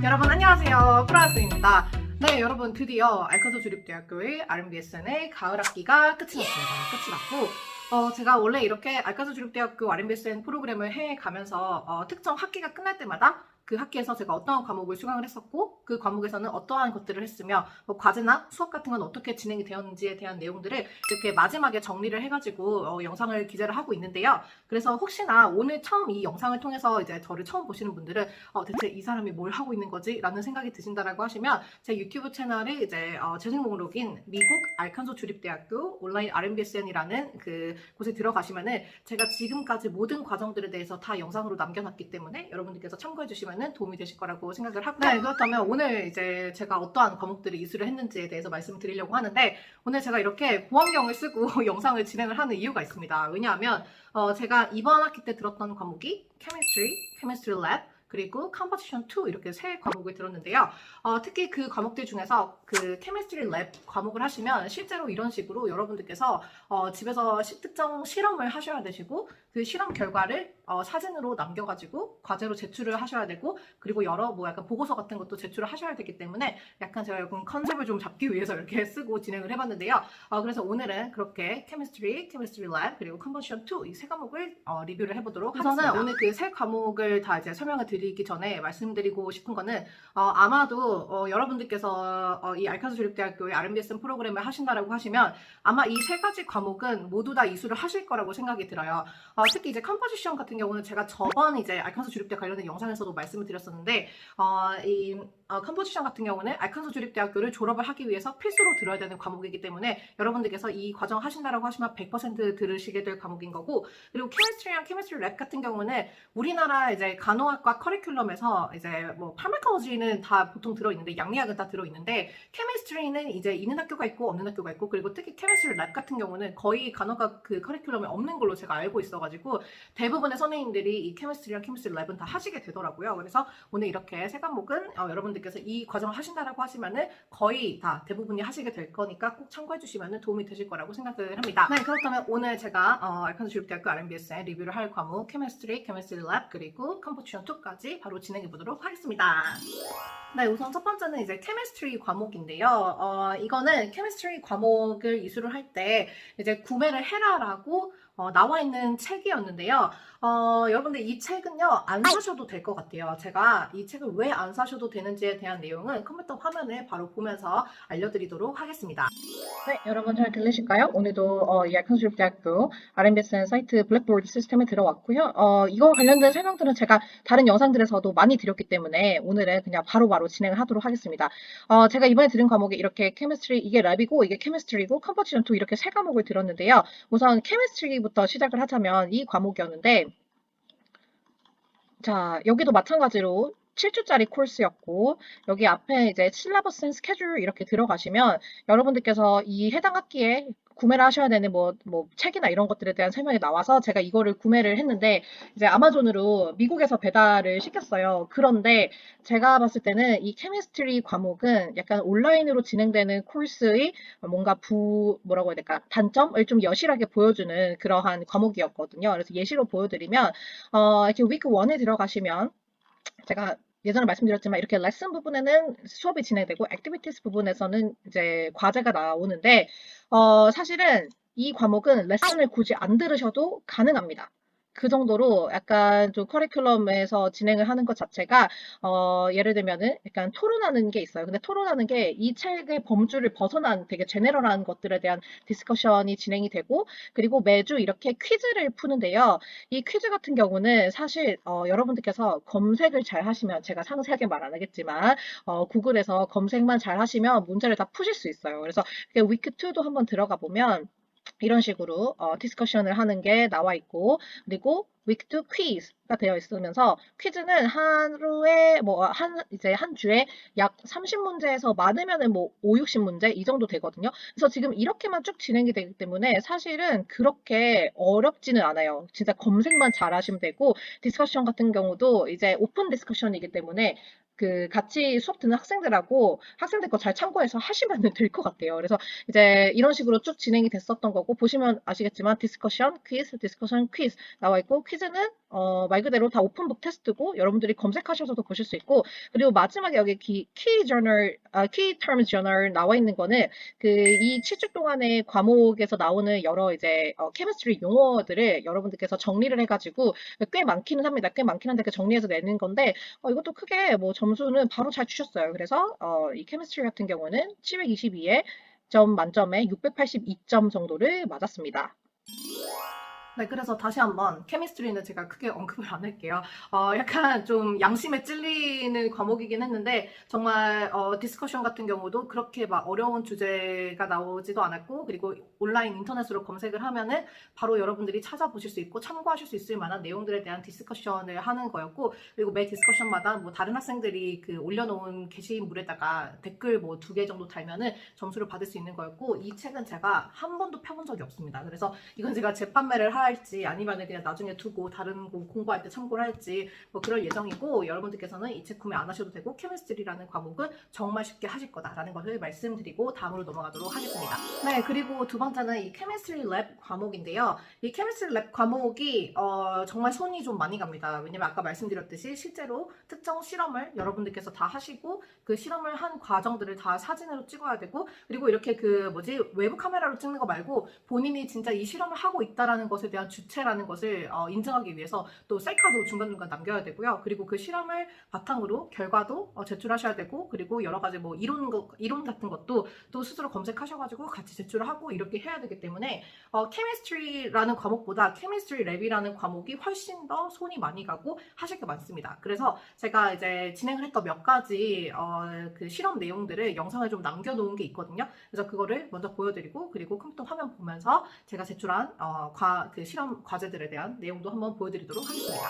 여러분 안녕하세요. 프라하스입니다. 네, 여러분 드디어 알카소 주립대학교의 RMBSN의 가을 학기가 끝이 났습니다. 끝이 났고 제가 원래 이렇게 알카소 주립대학교 RMBSN 프로그램을 해가면서 특정 학기가 끝날 때마다 그 학기에서 제가 어떠한 과목을 수강을 했었고 그 과목에서는 어떠한 것들을 했으며 뭐 과제나 수업 같은 건 어떻게 진행이 되었는지에 대한 내용들을 이렇게 마지막에 정리를 해가지고 영상을 기재를 하고 있는데요. 그래서 혹시나 오늘 처음 이 영상을 통해서 이제 저를 처음 보시는 분들은 대체 이 사람이 뭘 하고 있는 거지? 라는 생각이 드신다라고 하시면 제 유튜브 채널이 이제 재생 목록인 미국 알칸소 주립대학교 온라인 RMBSN이라는 그 곳에 들어가시면은 제가 지금까지 모든 과정들에 대해서 다 영상으로 남겨놨기 때문에 여러분들께서 참고해 주시면 도움이 되실 거라고 생각을 하고, 네, 그렇다면 오늘 이제 제가 어떠한 과목들을 이수를 했는지에 대해서 말씀드리려고 하는데, 오늘 제가 이렇게 보안경을 쓰고 영상을 진행을 하는 이유가 있습니다. 왜냐하면 제가 이번 학기 때 들었던 과목이 Chemistry Lab, 그리고 Composition 2 이렇게 세 과목을 들었는데요. 특히 그 과목들 중에서 그 Chemistry Lab 과목을 하시면 실제로 이런 식으로 여러분들께서 집에서 특정 실험을 하셔야 되시고 그 실험 결과를 사진으로 남겨가지고 과제로 제출을 하셔야 되고 그리고 여러 뭐 약간 보고서 같은 것도 제출을 하셔야 되기 때문에 약간 제가 요즘 컨셉을 좀 잡기 위해서 이렇게 쓰고 진행을 해봤는데요. 그래서 오늘은 그렇게 Chemistry Lab 그리고 Composition 2 이 세 과목을 리뷰를 해보도록 하겠습니다. 우선은 오늘 그 세 과목을 다 이제 설명을 드리기 전에 말씀드리고 싶은 거는 아마도 여러분들께서 이 알카소 주립대학교의 RMBSN 프로그램을 하신다라고 하시면 아마 이 세 가지 과목은 모두 다 이수를 하실 거라고 생각이 들어요. 특히 이제 컴포지션 같은 경우는 제가 저번 이제 알칸소 주립대 관련된 영상에서도 말씀을 드렸었는데 이 컴포지션 같은 경우는 알칸소 주립대학교를 졸업을 하기 위해서 필수로 들어야 되는 과목이기 때문에 여러분들께서 이 과정 하신다라고 하시면 100% 들으시게 될 과목인 거고, 그리고 케미스트리랑 케미스트리 랩 같은 경우는 우리나라 이제 간호학과 커리큘럼에서 이제 뭐 파마콜로지는 다 보통 들어있는데 양리학은 다 들어있는데 케미스트리는 이제 있는 학교가 있고 없는 학교가 있고, 그리고 특히 케미스트리 랩 같은 경우는 거의 간호학 그 커리큘럼에 없는 걸로 제가 알고 있어가지고 대부분의 선생님들이 이 케미스트리랑 케미스트리 랩은 다 하시게 되더라고요. 그래서 오늘 이렇게 세 과목은 여러분들께서 이 과정을 하신다라고 하시면은 거의 다 대부분이 하시게 될 거니까 꼭 참고해 주시면 도움이 되실 거라고 생각을 합니다. 네, 그렇다면 오늘 제가 알칸소 주립대학교 RMBSN 리뷰를 할 과목 케미스트리 랩 그리고 컴포지션 2까지 바로 진행해 보도록 하겠습니다. 네, 우선 첫 번째는 이제 케미스트리 과목인데요. 이거는 케미스트리 과목을 이수를 할 때 이제 구매를 해라라고 나와 있는 책이었는데요. 여러분들 이 책은요, 안 사셔도 될 것 같아요. 제가 이 책을 왜 안 사셔도 되는지에 대한 내용은 컴퓨터 화면을 바로 보면서 알려드리도록 하겠습니다. 네, 여러분 잘 들리실까요? 오늘도 이 알칸소 주립대학교 RMBSN 사이트 블랙보드 시스템에 들어왔고요. 이거 관련된 설명들은 제가 다른 영상들에서도 많이 드렸기 때문에 오늘은 그냥 바로바로 진행을 하도록 하겠습니다. 제가 이번에 들은 과목이 이렇게 케미스트리, 이게 랩이고 이게 케미스트리고 컴포지션 2 이렇게 세 과목을 들었는데요. 우선 케미스트리부터 시작을 하자면 이 과목이었는데, 자, 여기도 마찬가지로 7주짜리 코र्스였고, 여기 앞에 이제 실라버스 앤 스케줄 이렇게 들어가시면 여러분들께서 이 해당 학기에 구매를 하셔야 되는 뭐 책이나 이런 것들에 대한 설명이 나와서 제가 이거를 구매를 했는데, 이제 아마존으로 미국에서 배달을 시켰어요. 그런데 제가 봤을 때는 이 케미스트리 과목은 약간 온라인으로 진행되는 코र्스의 뭔가 뭐라고 해야 될까, 단점을 좀 여실하게 보여주는 그러한 과목이었거든요. 그래서 예시로 보여드리면 이렇게 위크 1에 들어가시면 제가 예전에 말씀드렸지만 이렇게 레슨 부분에는 수업이 진행되고 액티비티스 부분에서는 이제 과제가 나오는데 사실은 이 과목은 레슨을 굳이 안 들으셔도 가능합니다. 그 정도로 약간 좀 커리큘럼에서 진행을 하는 것 자체가 예를 들면은 약간 토론하는 게 있어요. 근데 토론하는 게 이 책의 범주를 벗어난 되게 제네럴한 것들에 대한 디스커션이 진행이 되고, 그리고 매주 이렇게 퀴즈를 푸는데요. 이 퀴즈 같은 경우는 사실 여러분들께서 검색을 잘 하시면, 제가 상세하게 말 안 하겠지만 구글에서 검색만 잘 하시면 문제를 다 푸실 수 있어요. 그래서 위크 2도 한번 들어가 보면 이런 식으로 디스커션을 하는 게 나와 있고, 그리고 위크 2 퀴즈가 되어 있으면서 퀴즈는 하루에 이제 한 주에 약 30문제에서 많으면은 뭐 5, 60문제 이 정도 되거든요. 그래서 지금 이렇게만 쭉 진행이 되기 때문에 사실은 그렇게 어렵지는 않아요. 진짜 검색만 잘 하시면 되고, 디스커션 같은 경우도 이제 오픈 디스커션이기 때문에 그 같이 수업 듣는 학생들하고 학생들 거 잘 참고해서 하시면 될 것 같아요. 그래서 이제 이런 식으로 쭉 진행이 됐었던 거고, 보시면 아시겠지만 디스커션 퀴즈 나와 있고, 퀴즈는 말 그대로 다 오픈북 테스트고 여러분들이 검색하셔서도 보실 수 있고 그리고 마지막에 여기 키 terms journal 나와 있는 거는 이 7주 동안의 과목에서 나오는 여러 이제 케미스트리 용어들을 여러분들께서 정리를 해가지고 꽤 많기는 합니다. 꽤 많긴 한데 정리해서 내는 건데 이것도 크게 뭐 점수는 바로 잘 주셨어요. 그래서 이 케미스트리 같은 경우는 722에 점 만점에 682점 정도를 맞았습니다. 네, 그래서 다시 한번 케미스트리는 제가 크게 언급을 안 할게요. 약간 좀 양심에 찔리는 과목이긴 했는데 정말 디스커션 같은 경우도 그렇게 막 어려운 주제가 나오지도 않았고 그리고 온라인 인터넷으로 검색을 하면은 바로 여러분들이 찾아보실 수 있고 참고하실 수 있을 만한 내용들에 대한 디스커션을 하는 거였고 그리고 매 디스커션마다 뭐 다른 학생들이 올려놓은 게시물에다가 댓글 뭐 2개 정도 달면은 점수를 받을 수 있는 거였고 이 책은 제가 한 번도 펴본 적이 없습니다. 그래서 이건 제가 재판매를 할지 아니면 그냥 나중에 두고 다른 공부할 때 참고를 할지 뭐 그럴 예정이고 여러분들께서는 이 책 구매 안 하셔도 되고 케미스트리라는 과목은 정말 쉽게 하실 거다라는 것을 말씀드리고 다음으로 넘어가도록 하겠습니다. 네, 그리고 두 번째는 이 케미스트리 랩 과목인데요. 이 케미스트리 랩 과목이 정말 손이 좀 많이 갑니다. 왜냐면 아까 말씀드렸듯이 실제로 특정 실험을 여러분들께서 다 하시고 그 실험을 한 과정들을 다 사진으로 찍어야 되고 그리고 이렇게 외부 카메라로 찍는 거 말고 본인이 진짜 이 실험을 하고 있다라는 것에 대한 주체라는 것을 인정하기 위해서 또 셀카도 중간중간 남겨야 되고요. 그리고 그 실험을 바탕으로 결과도 제출하셔야 되고 그리고 여러 가지 뭐 이론 같은 것도 또 스스로 검색하셔가지고 같이 제출을 하고 이렇게 해야 되기 때문에 케미스트리라는 과목보다 케미스트리 랩이라는 과목이 훨씬 더 손이 많이 가고 하실 게 많습니다. 그래서 제가 이제 진행을 했던 몇 가지 그 실험 내용들을 영상을 좀 남겨놓은 게 있거든요. 그래서 그거를 먼저 보여드리고 그리고 컴퓨터 화면 보면서 제가 제출한 그 실험 과제들에 대한 내용도 한번 보여드리도록 하겠습니다.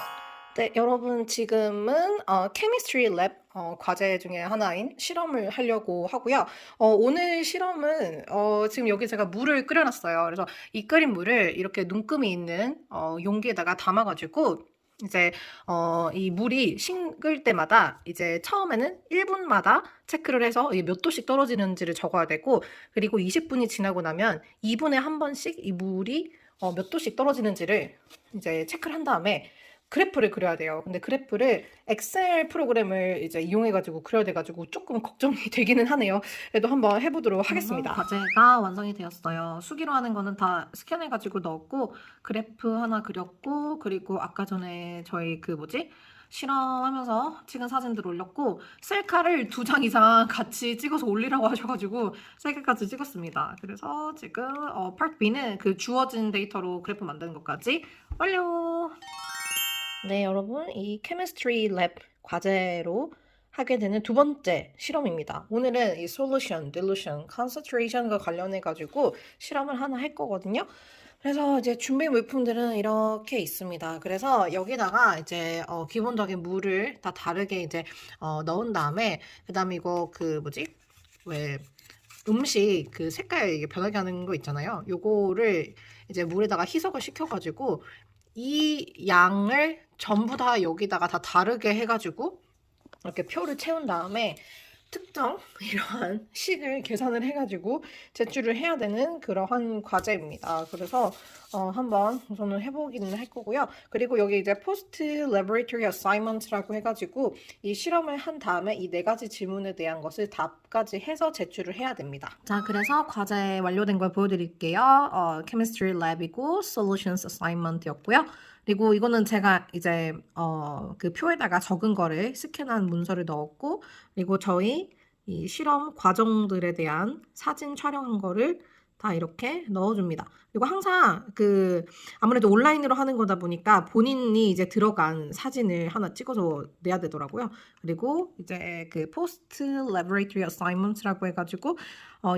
네, 여러분 지금은 케미스트리 랩 과제 중에 하나인 실험을 하려고 하고요. 오늘 실험은 지금 여기 제가 물을 끓여놨어요. 그래서 이 끓인 물을 이렇게 눈금이 있는 용기에다가 담아가지고 이제 이 물이 식을 때마다 이제 처음에는 1분마다 체크를 해서 몇 도씩 떨어지는지를 적어야 되고 그리고 20분이 지나고 나면 2분에 한 번씩 이 물이 몇 도씩 떨어지는지를 이제 체크를 한 다음에 그래프를 그려야 돼요. 근데 그래프를 엑셀 프로그램을 이제 이용해가지고 그려야 돼가지고 조금 걱정이 되기는 하네요. 그래도 한번 해보도록 하겠습니다. 과제가 완성이 되었어요. 수기로 하는 거는 다 스캔해가지고 넣었고 그래프 하나 그렸고 그리고 아까 전에 저희 실험하면서 찍은 사진들 올렸고 셀카를 2장 이상 같이 찍어서 올리라고 하셔가지고 3개까지 찍었습니다. 그래서 지금 파트 B는 그 주어진 데이터로 그래프 만드는 것까지 완료! 네, 여러분, 이 케미스트리 랩 과제로 하게 되는 두 번째 실험입니다. 오늘은 이 solution, dilution, concentration과 관련해가지고 실험을 하나 할 거거든요. 그래서 이제 준비 물품들은 이렇게 있습니다. 그래서 여기다가 이제 기본적인 물을 다 다르게 이제 넣은 다음에 그다음에 이거 왜 음식 그 색깔 이게 변하게 하는 거 있잖아요. 요거를 이제 물에다가 희석을 시켜가지고 이 양을 전부 다 여기다가 다 다르게 해가지고 이렇게 표를 채운 다음에 특정 이러한 식을 계산을 해가지고 제출을 해야 되는 그러한 과제입니다. 그래서 한번 우선은 해보기는 할 거고요. 그리고 여기 이제 post laboratory assignment라고 해가지고 이 실험을 한 다음에 이 4가지 질문에 대한 것을 답까지 해서 제출을 해야 됩니다. 자, 그래서 과제 완료된 걸 보여드릴게요. chemistry lab이고 solutions assignment였고요. 그리고 이거는 제가 이제 그 표에다가 적은 거를 스캔한 문서를 넣었고 그리고 저희 이 실험 과정들에 대한 사진 촬영한 거를 다 이렇게 넣어줍니다. 그리고 항상 아무래도 온라인으로 하는 거다 보니까 본인이 이제 들어간 사진을 하나 찍어서 내야 되더라고요. 그리고 이제 그 post laboratory assignments라고 해가지고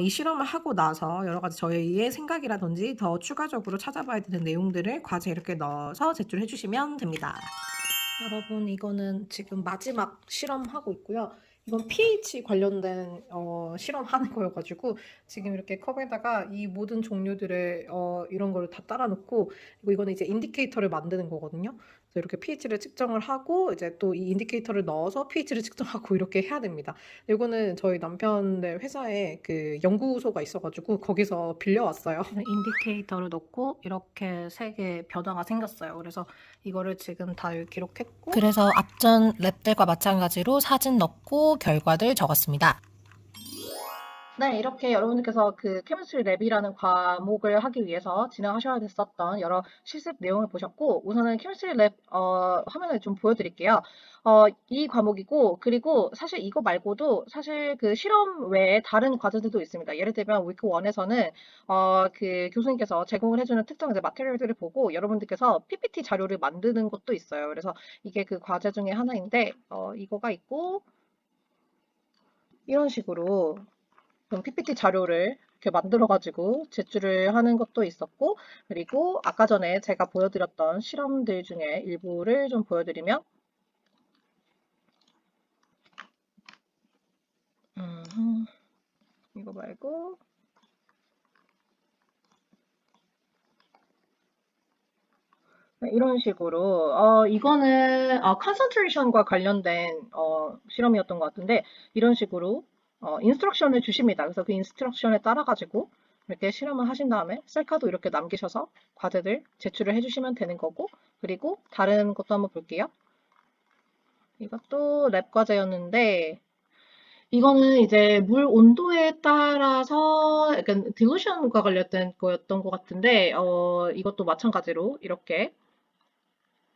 이 실험을 하고 나서 여러 가지 저희의 생각이라든지 더 추가적으로 찾아봐야 되는 내용들을 과제에 이렇게 넣어서 제출해 주시면 됩니다. 여러분 이거는 지금 마지막 실험하고 있고요. 이건 pH 관련된 실험하는 거여가지고 지금 이렇게 컵에다가 이 모든 종류들의 이런 거를 다 따라 놓고 그리고 이거는 이제 인디케이터를 만드는 거거든요. 그래서 그래서 이렇게 pH를 측정을 하고 이제 또 이 인디케이터를 넣어서 pH를 측정하고 이렇게 해야 됩니다. 이거는 저희 남편의 회사에 그 연구소가 있어가지고 거기서 빌려왔어요. 인디케이터를 넣고 이렇게 세 개의 변화가 생겼어요. 그래서 이거를 지금 다 기록했고, 그래서 앞전 랩들과 마찬가지로 사진 넣고 결과들 적었습니다. 네, 이렇게 여러분들께서 그 케미스트리 랩이라는 과목을 하기 위해서 진행하셔야 됐었던 여러 실습 내용을 보셨고, 우선은 케미스트리 랩 화면을 좀 보여드릴게요. 이 과목이고, 그리고 사실 이거 말고도 사실 그 실험 외에 다른 과제들도 있습니다. 예를 들면 위크 1에서는 그 교수님께서 제공을 해주는 특정 이제 마테리얼들을 보고 여러분들께서 PPT 자료를 만드는 것도 있어요. 그래서 이게 그 과제 중에 하나인데 이거가 있고, 이런 식으로 그럼 PPT 자료를 이렇게 만들어가지고 제출을 하는 것도 있었고, 그리고 아까 전에 제가 보여드렸던 실험들 중에 일부를 좀 보여드리면, 이거 말고, 네, 이런 식으로, 이거는 concentration과 관련된 실험이었던 것 같은데, 이런 식으로 인스트럭션을 주십니다. 그래서 그 인스트럭션에 따라가지고 이렇게 실험을 하신 다음에 셀카도 이렇게 남기셔서 과제들 제출을 해주시면 되는 거고, 그리고 다른 것도 한번 볼게요. 이것도 랩 과제였는데, 이거는 이제 물 온도에 따라서 약간 딜루션과 관련된 거였던 것 같은데, 이것도 마찬가지로 이렇게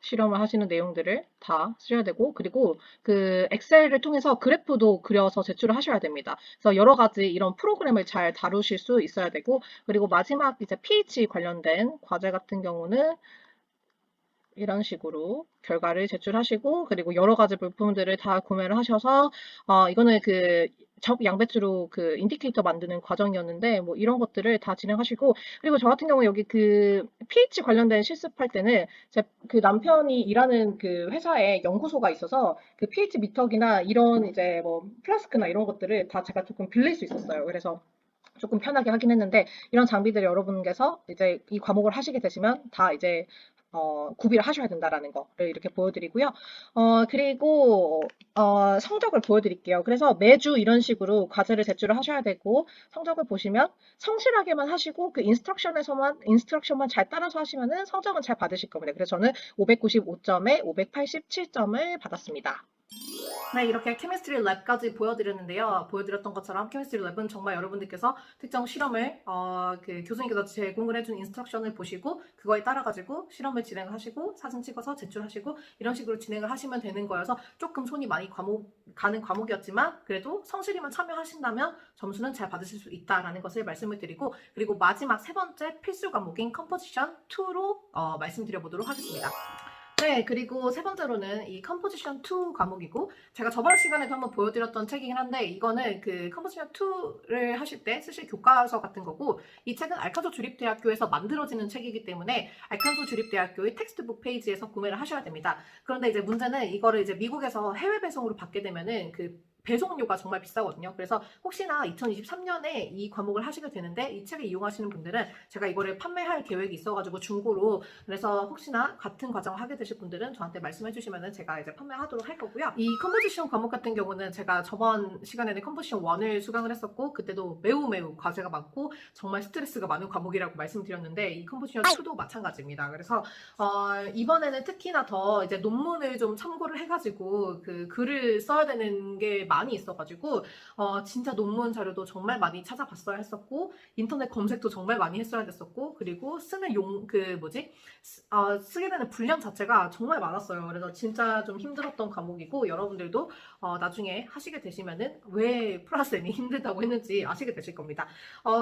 실험을 하시는 내용들을 다 쓰셔야 되고, 그리고 그 엑셀을 통해서 그래프도 그려서 제출을 하셔야 됩니다. 그래서 여러 가지 이런 프로그램을 잘 다루실 수 있어야 되고, 그리고 마지막 이제 pH 관련된 과제 같은 경우는 이런 식으로 결과를 제출하시고, 그리고 여러 가지 물품들을 다 구매를 하셔서 이거는 그 적양배추로 그 인디케이터 만드는 과정이었는데 뭐 이런 것들을 다 진행하시고, 그리고 저 같은 경우 여기 그 pH 관련된 실습할 때는 제 그 남편이 일하는 그 회사에 연구소가 있어서 그 pH 미터기나 이런 이제 뭐 플라스크나 이런 것들을 다 제가 조금 빌릴 수 있었어요. 그래서 조금 편하게 하긴 했는데, 이런 장비들을 여러분께서 이제 이 과목을 하시게 되시면 다 이제 구비를 하셔야 된다라는 거를 이렇게 보여드리고요. 그리고 성적을 보여드릴게요. 그래서 매주 이런 식으로 과제를 제출을 하셔야 되고, 성적을 보시면 성실하게만 하시고 그 인스트럭션만 잘 따라서 하시면은 성적은 잘 받으실 겁니다. 그래서 저는 595점에 587점을 받았습니다. 네, 이렇게 케미스트리 랩까지 보여드렸는데요. 보여드렸던 것처럼 케미스트리 랩은 정말 여러분들께서 특정 실험을 그 교수님께서 제공을 해준 인스트럭션을 보시고 그거에 따라가지고 실험을 진행하시고 사진 찍어서 제출하시고 이런 식으로 진행을 하시면 되는 거여서 조금 손이 많이 가는 과목이었지만 그래도 성실히만 참여하신다면 점수는 잘 받으실 수 있다라는 것을 말씀을 드리고, 그리고 마지막 세 번째 필수 과목인 컴포지션 2로 말씀드려보도록 하겠습니다. 네, 그리고 세 번째로는 이 컴포지션 2 과목이고, 제가 저번 시간에도 한번 보여드렸던 책이긴 한데, 이거는 그 컴포지션 2를 하실 때 쓰실 교과서 같은 거고, 이 책은 알칸소 주립대학교에서 만들어지는 책이기 때문에 알칸소 주립대학교의 텍스트북 페이지에서 구매를 하셔야 됩니다. 그런데 이제 문제는 이거를 이제 미국에서 해외 배송으로 받게 되면은 그 배송료가 정말 비싸거든요. 그래서 혹시나 2023년에 이 과목을 하시게 되는데 이 책을 이용하시는 분들은 제가 이거를 판매할 계획이 있어가지고 중고로, 그래서 혹시나 같은 과정을 하게 되실 분들은 저한테 말씀해 주시면 제가 이제 판매하도록 할 거고요. 이 컴포지션 과목 같은 경우는 제가 저번 시간에는 컴포지션 1을 수강을 했었고 그때도 매우 과제가 많고 정말 스트레스가 많은 과목이라고 말씀드렸는데, 이 컴포지션 2도 마찬가지입니다. 그래서 이번에는 특히나 더 이제 논문을 좀 참고를 해가지고 그 글을 써야 되는 게 많이 있어가지고 진짜 논문 자료도 정말 많이 찾아봤어야 했었고 인터넷 검색도 정말 많이 했어야 됐었고, 그리고 쓰는 쓰게 되는 분량 자체가 정말 많았어요. 그래서 진짜 좀 힘들었던 과목이고, 여러분들도 나중에 하시게 되시면은 왜 플라쌤이 힘들다고 했는지 아시게 되실 겁니다.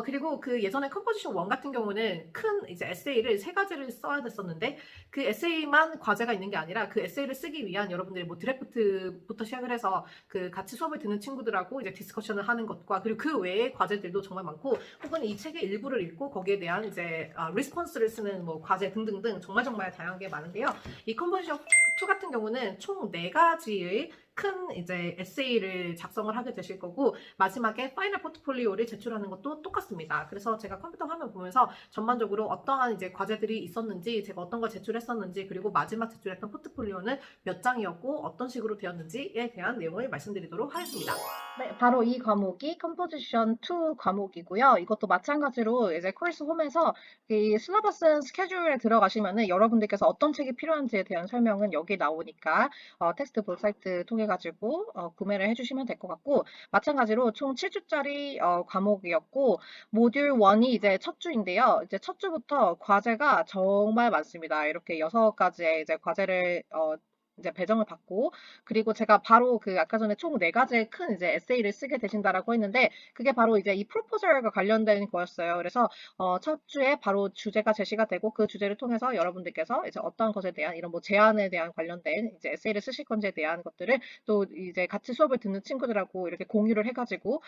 그리고 그 예전에 컴포지션 1 같은 경우는 큰 이제 에세이를 3가지를 써야 됐었는데, 그 에세이만 과제가 있는 게 아니라 그 에세이를 쓰기 위한 여러분들이 뭐 드래프트부터 시작을 해서 그 같이 수업을 듣는 친구들하고 이제 디스커션을 하는 것과, 그리고 그 외의 과제들도 정말 많고, 혹은 이 책의 일부를 읽고 거기에 대한 이제 리스폰스를 쓰는 뭐 과제 등등등 정말 다양하게 많은데요. 이 컴포지션 2 같은 경우는 총 4가지의 큰 이제 에세이를 작성을 하게 되실 거고 마지막에 파이널 포트폴리오를 제출하는 것도 똑같습니다. 그래서 제가 컴퓨터 화면 보면서 전반적으로 어떠한 이제 과제들이 있었는지 제가 어떤 걸 제출했었는지 그리고 마지막 제출했던 포트폴리오는 몇 장이었고 어떤 식으로 되었는지에 대한 내용을 말씀드리도록 하겠습니다. 네, 바로 이 과목이 컴포지션 2 과목이고요. 이것도 마찬가지로 이제 코र्스 홈에서 이 슬러버스 스케줄에 들어가시면은 여러분들께서 어떤 책이 필요한지에 대한 설명은 여기 나오니까 텍스트북 사이트 통해 가지고 구매를 해주시면 될 것 같고 마찬가지로 총 7주짜리 과목이었고 모듈 1이 이제 첫 주인데요. 이제 첫 주부터 과제가 정말 많습니다. 이렇게 6가지의 이제 과제를 이제 배정을 받고 그리고 제가 바로 그 아까 전에 총 4가지의 큰 이제 에세이를 쓰게 되신다라고 했는데 그게 바로 이제 이 프로포절과 관련된 거였어요. 그래서 첫 주에 바로 주제가 제시가 되고 그 주제를 통해서 여러분들께서 이제 어떠한 것에 대한 이런 뭐 제안에 대한 관련된 이제 에세이를 쓰실 건지에 대한 것들을 또 이제 같이 수업을 듣는 친구들하고 이렇게 공유를 해가지고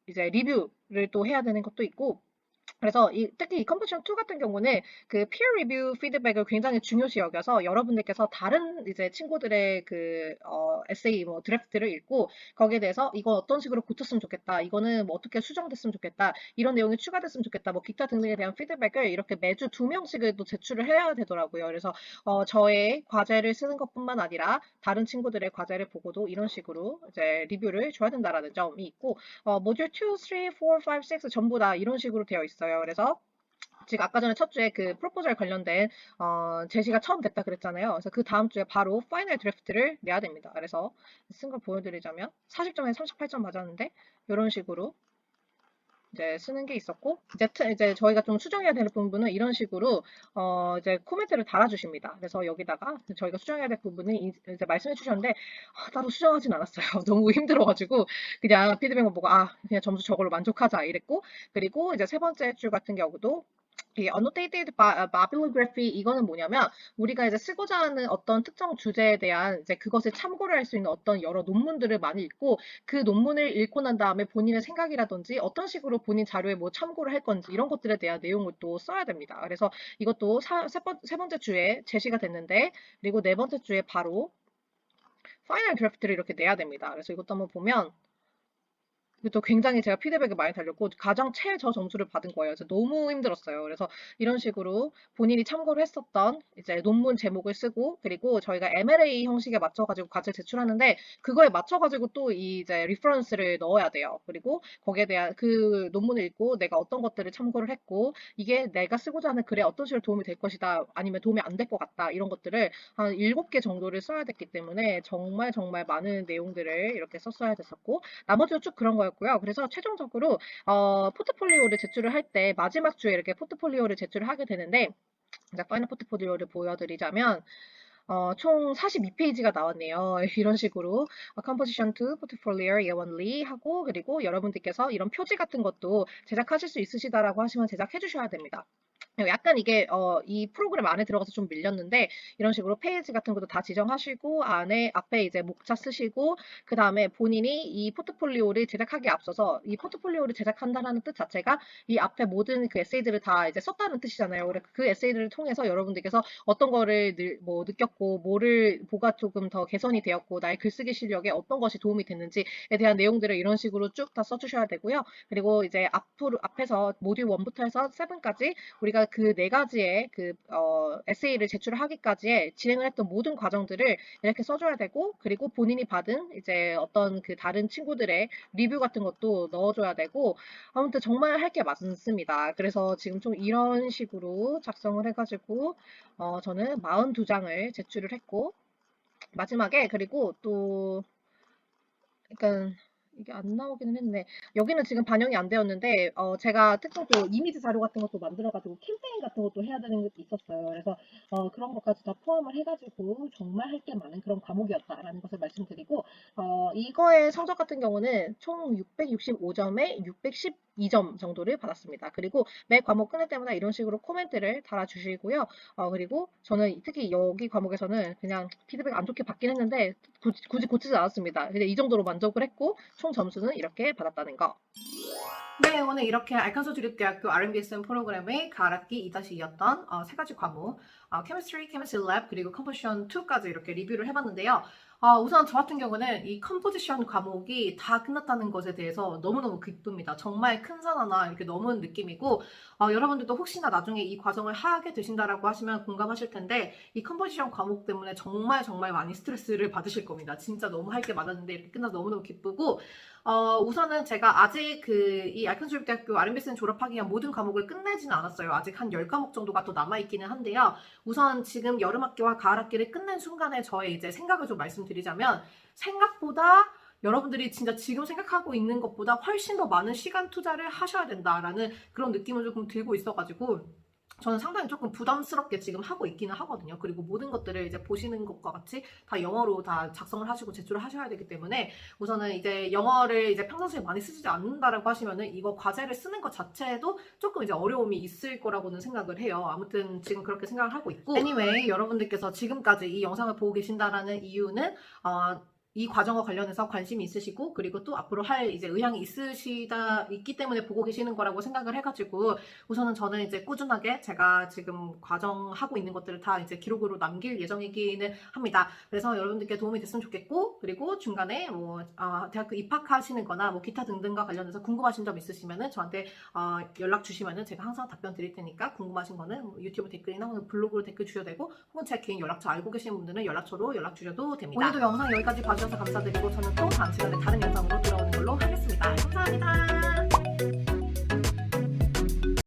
이제 리뷰를 또 해야 되는 것도 있고 그래서 특히 이 컴포지션 2 같은 경우는 그 peer review 피드백을 굉장히 중요시 여겨서 여러분들께서 다른 이제 친구들의 그 에세이 뭐 드래프트를 읽고 거기에 대해서 이거 어떤 식으로 고쳤으면 좋겠다. 이거는 뭐 어떻게 수정됐으면 좋겠다. 이런 내용이 추가됐으면 좋겠다. 뭐 기타 등등에 대한 피드백을 이렇게 매주 2명씩을 또 제출을 해야 되더라고요. 그래서 저의 과제를 쓰는 것뿐만 아니라 다른 친구들의 과제를 보고도 이런 식으로 이제 리뷰를 줘야 된다라는 점이 있고 모듈 2, 3, 4, 5, 6 전부 다 이런 식으로 되어 있어요. 그래서 지금 아까 전에 첫 주에 그 프로포절 관련된 제시가 처음 됐다 그랬잖아요. 그래서 그 다음 주에 바로 파이널 드래프트를 내야 됩니다. 그래서 쓴 걸 보여드리자면 40점에 38점 맞았는데 이런 식으로 이제 쓰는 게 있었고 이제 저희가 좀 수정해야 될 부분은 이런 식으로 이제 코멘트를 달아주십니다. 그래서 여기다가 저희가 수정해야 될 부분은 이제 말씀해 주셨는데 따로 수정하진 않았어요. 너무 힘들어가지고 그냥 피드백만 보고 그냥 점수 저걸로 만족하자 이랬고 그리고 이제 세 번째 줄 같은 경우도 이 annotated bibliography 이거는 뭐냐면 우리가 이제 쓰고자 하는 어떤 특정 주제에 대한 이제 그것을 참고를 할 수 있는 어떤 여러 논문들을 많이 읽고 그 논문을 읽고 난 다음에 본인의 생각이라든지 어떤 식으로 본인 자료에 뭐 참고를 할 건지 이런 것들에 대한 내용을 또 써야 됩니다. 그래서 이것도 세 번째 주에 제시가 됐는데 그리고 네 번째 주에 바로 파이널 드래프트를 이렇게 내야 됩니다. 그래서 이것도 한번 보면 또 굉장히 제가 피드백을 많이 달렸고 가장 최저 점수를 받은 거예요. 그래서 너무 힘들었어요. 그래서 이런 식으로 본인이 참고를 했었던 이제 논문 제목을 쓰고 그리고 저희가 MLA 형식에 맞춰가지고 과제 제출하는데 그거에 맞춰가지고 또 이제 리퍼런스를 넣어야 돼요. 그리고 거기에 대한 그 논문을 읽고 내가 어떤 것들을 참고를 했고 이게 내가 쓰고자 하는 글에 어떤 식으로 도움이 될 것이다 아니면 도움이 안 될 것 같다 이런 것들을 한 7개 정도를 써야 됐기 때문에 정말 정말 많은 내용들을 이렇게 썼어야 됐었고 나머지도 쭉 그런 거였고요. 그래서 최종적으로 포트폴리오를 제출을 할 때 마지막 주에 이렇게 포트폴리오를 제출을 하게 되는데 이제 파이널 포트폴리오를 보여드리자면 총 42페이지가 나왔네요. 이런 식으로 Composition 2 Portfolio 예원리 하고 그리고 여러분들께서 이런 표지 같은 것도 제작하실 수 있으시다라고 하시면 제작해 주셔야 됩니다. 약간 이게 이 프로그램 안에 들어가서 좀 밀렸는데 이런 식으로 페이지 같은 것도 다 지정하시고 앞에 이제 목차 쓰시고 그 다음에 본인이 이 포트폴리오를 제작하기에 앞서서 이 포트폴리오를 제작한다는 뜻 자체가 이 앞에 모든 그 에세이들을 다 이제 썼다는 뜻이잖아요. 그래서 그 에세이들을 통해서 여러분들께서 어떤 거를 뭐 느꼈고 뭐가 조금 더 개선이 되었고 나의 글쓰기 실력에 어떤 것이 도움이 됐는지에 대한 내용들을 이런 식으로 쭉 다 써주셔야 되고요. 그리고 이제 앞에서 모듈 1부터 해서 7까지 우리가 그 4가지의 그 에세이를 제출하기까지의 진행을 했던 모든 과정들을 이렇게 써줘야 되고 그리고 본인이 받은 이제 어떤 그 다른 친구들의 리뷰 같은 것도 넣어줘야 되고 아무튼 정말 할 게 많습니다. 그래서 지금 좀 이런 식으로 작성을 해가지고 저는 42장을 제출을 했고 마지막에 그리고 또 그러니까 이게 안 나오기는 했네. 여기는 지금 반영이 안 되었는데 제가 특정 또 이미지 자료 같은 것도 만들어가지고 캠페인 같은 것도 해야 되는 것도 있었어요. 그래서 그런 것까지 다 포함을 해가지고 정말 할 게 많은 그런 과목이었다라는 것을 말씀드리고 이거의 성적 같은 경우는 총 665점에 612점 정도를 받았습니다. 그리고 매 과목 끝날 때마다 이런 식으로 코멘트를 달아주시고요. 그리고 저는 특히 여기 과목에서는 그냥 피드백 안 좋게 받긴 했는데 굳이 고치지 않았습니다. 근데 이 정도로 만족을 했고 총 점수는 이렇게 받았다는 거. 네, 오늘 이렇게 알칸소 주립대학교 R&BSM 프로그램의 가락기 2-2였던 세 가지 과목, Chemistry, Chemistry Lab, 그리고 Composition 2까지 이렇게 리뷰를 해봤는데요. 우선 저 같은 경우는 이 컴포지션 과목이 다 끝났다는 것에 대해서 너무너무 기쁩니다. 정말 큰 산 하나 이렇게 넘은 느낌이고, 여러분들도 혹시나 나중에 이 과정을 하게 되신다라고 하시면 공감하실 텐데, 이 컴포지션 과목 때문에 정말 정말 많이 스트레스를 받으실 겁니다. 진짜 너무 할 게 많았는데 이렇게 끝나서 너무너무 기쁘고, 우선은 제가 아직 이 알칸소립대학교 R&BSN 졸업하기 위한 모든 과목을 끝내지는 않았어요. 아직 한 10과목 정도가 더 남아있기는 한데요. 우선 지금 여름학기와 가을학기를 끝낸 순간에 저의 이제 생각을 좀 말씀드리자면, 생각보다 여러분들이 진짜 지금 생각하고 있는 것보다 훨씬 더 많은 시간 투자를 하셔야 된다라는 그런 느낌을 조금 들고 있어가지고, 저는 상당히 조금 부담스럽게 지금 하고 있기는 하거든요. 그리고 모든 것들을 이제 보시는 것과 같이 다 영어로 다 작성을 하시고 제출을 하셔야 되기 때문에, 우선은 이제 영어를 이제 평상시에 많이 쓰지 않는다라고 하시면은 이거 과제를 쓰는 것 자체에도 조금 이제 어려움이 있을 거라고는 생각을 해요. 아무튼 지금 그렇게 생각을 하고 있고, anyway, 여러분들께서 지금까지 이 영상을 보고 계신다라는 이유는 이 과정과 관련해서 관심이 있으시고, 그리고 또 앞으로 할 이제 의향이 있기 때문에 보고 계시는 거라고 생각을 해가지고, 우선은 저는 이제 꾸준하게 제가 지금 과정하고 있는 것들을 다 이제 기록으로 남길 예정이기는 합니다. 그래서 여러분들께 도움이 됐으면 좋겠고, 그리고 중간에 대학교 입학하시는 거나 기타 등등과 관련해서 궁금하신 점 있으시면은 저한테 연락 주시면은 제가 항상 답변 드릴 테니까, 궁금하신 거는 유튜브 댓글이나 혹은 블로그로 댓글 주셔도 되고, 혹은 제 개인 연락처 알고 계시는 분들은 연락처로 연락 주셔도 됩니다. 오늘도 영상 여기까지 봐주셔서 감사드리고, 저는 또 다음 시간에 다른 영상으로 돌아오는 걸로 하겠습니다.